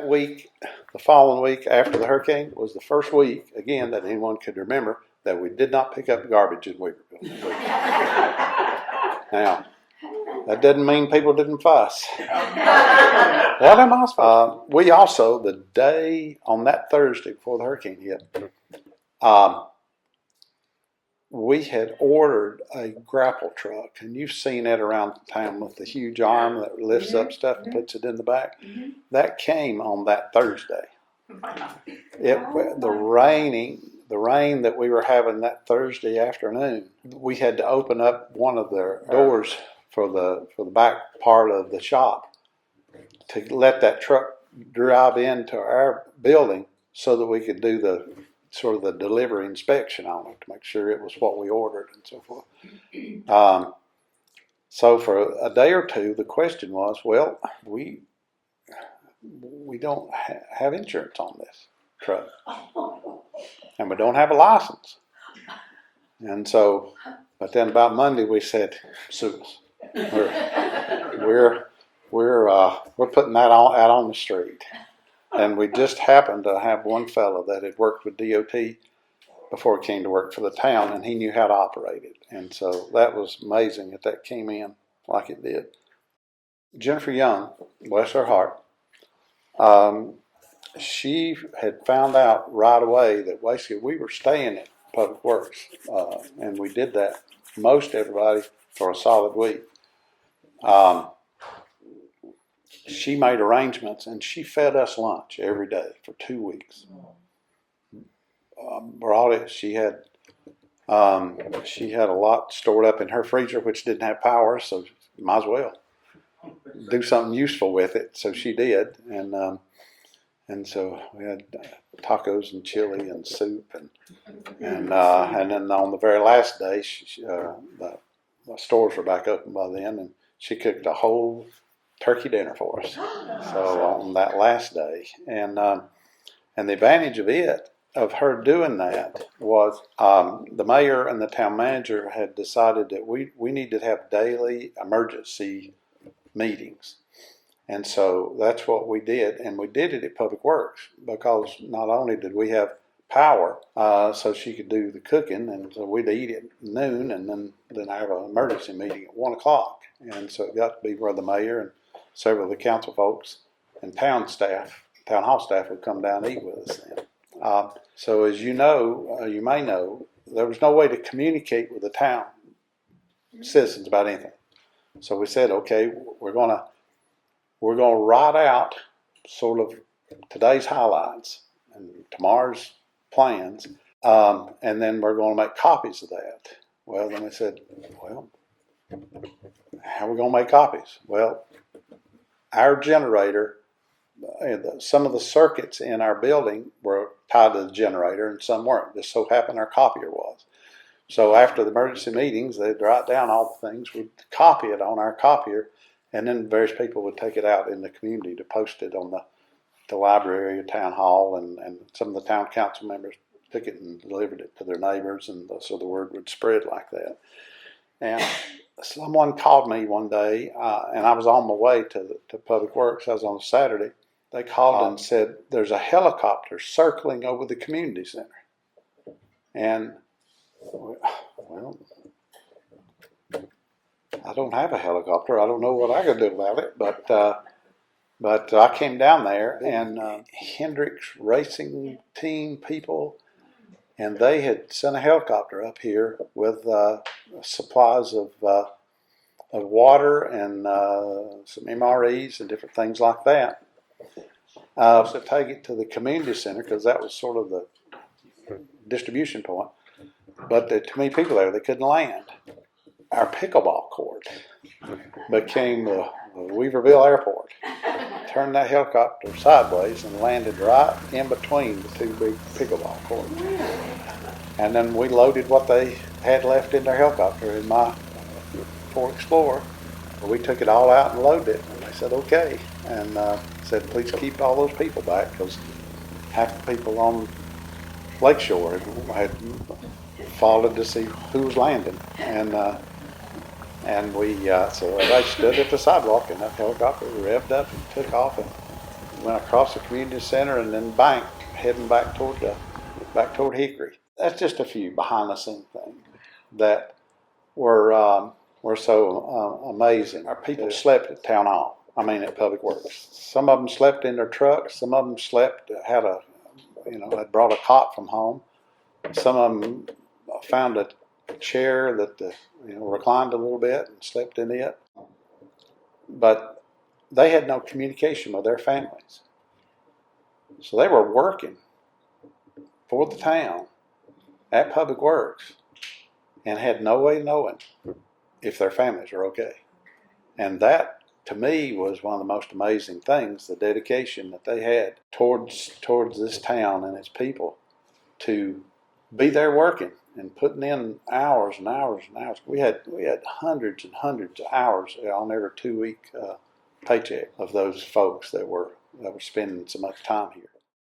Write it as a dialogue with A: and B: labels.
A: that week, the following week after the hurricane, was the first week, again, that anyone could remember that we did not pick up garbage in Weaverville. Now, that doesn't mean people didn't fuss. What am I supposed to? We also, the day on that Thursday before the hurricane hit, we had ordered a grapple truck, and you've seen it around town with the huge arm that lifts up stuff and puts it in the back. That came on that Thursday. The rain that we were having that Thursday afternoon, we had to open up one of the doors for the back part of the shop to let that truck drive into our building so that we could do the sort of the delivery inspection on it to make sure it was what we ordered and so forth. So for a day or two, the question was, well, we don't have insurance on this truck, and we don't have a license. And so, but then about Monday we said, sue us. We're putting that out on the street. And we just happened to have one fellow that had worked with DOT before he came to work for the town, and he knew how to operate it. And so that was amazing that came in like it did. Jennifer Young, bless her heart, she had found out right away that basically we were staying at Public Works, and we did that, most everybody, for a solid week. She made arrangements, and she fed us lunch every day for 2 weeks. Brought it. She had a lot stored up in her freezer, which didn't have power, so might as well do something useful with it. So she did, and so we had tacos and chili and soup, and then on the very last day, the stores were back open by then, and she cooked a whole turkey dinner for us. So on that last day, and the advantage of her doing that was the mayor and the town manager had decided that we needed to have daily emergency meetings, and so that's what we did, and we did it at Public Works because not only did we have power, so she could do the cooking, and so we'd eat at noon, and then have an emergency meeting at 1 o'clock, and so it got to be where the mayor and several of the council folks and town hall staff would come down and eat with us then. So as you know, you may know, there was no way to communicate with the town citizens about anything. So we said, okay, we're gonna write out sort of today's highlights and tomorrow's plans, and then we're going to make copies of that. Well, then we said, well, how are we going to make copies? Well, our generator, some of the circuits in our building were tied to the generator and some weren't. Just so happened our copier was. So after the emergency meetings, they'd write down all the things, we'd copy it on our copier, and then various people would take it out in the community to post it on the library or town hall, and some of the town council members took it and delivered it to their neighbors, and so the word would spread like that. And someone called me one day, and I was on my way to Public Works. I was on a Saturday. They called and said, there's a helicopter circling over the community center. And, well, I don't have a helicopter. I don't know what I could do about it. But I came down there, and Hendricks Racing Team people, and they had sent a helicopter up here with supplies of water and some MREs and different things like that. So take it to the community center because that was sort of the distribution point. But there were too many people there; they couldn't land. Our pickleball court became the Weaverville airport. Turned that helicopter sideways and landed right in between the two big pickleball courts. And then we loaded what they had left in their helicopter in my Ford Explorer. We took it all out and loaded it, and they said okay, and said please keep all those people back because half the people on Lakeshore had followed to see who was landing, and we so they stood at the sidewalk, and that helicopter revved up and took off, and went across the community center and then banked, heading back toward Hickory. That's just a few behind the scenes things that were so amazing. Our people slept at town hall. I mean, at Public Works. Some of them slept in their trucks. Some of them had brought a cot from home. Some of them found a chair that reclined a little bit and slept in it. But they had no communication with their families. So they were working for the town at Public Works and had no way of knowing if their families were okay. And that, to me, was one of the most amazing things, the dedication that they had towards this town and its people to be there working and putting in hours and hours and hours. We had hundreds and hundreds of hours on every 2-week paycheck of those folks that were spending so much time here.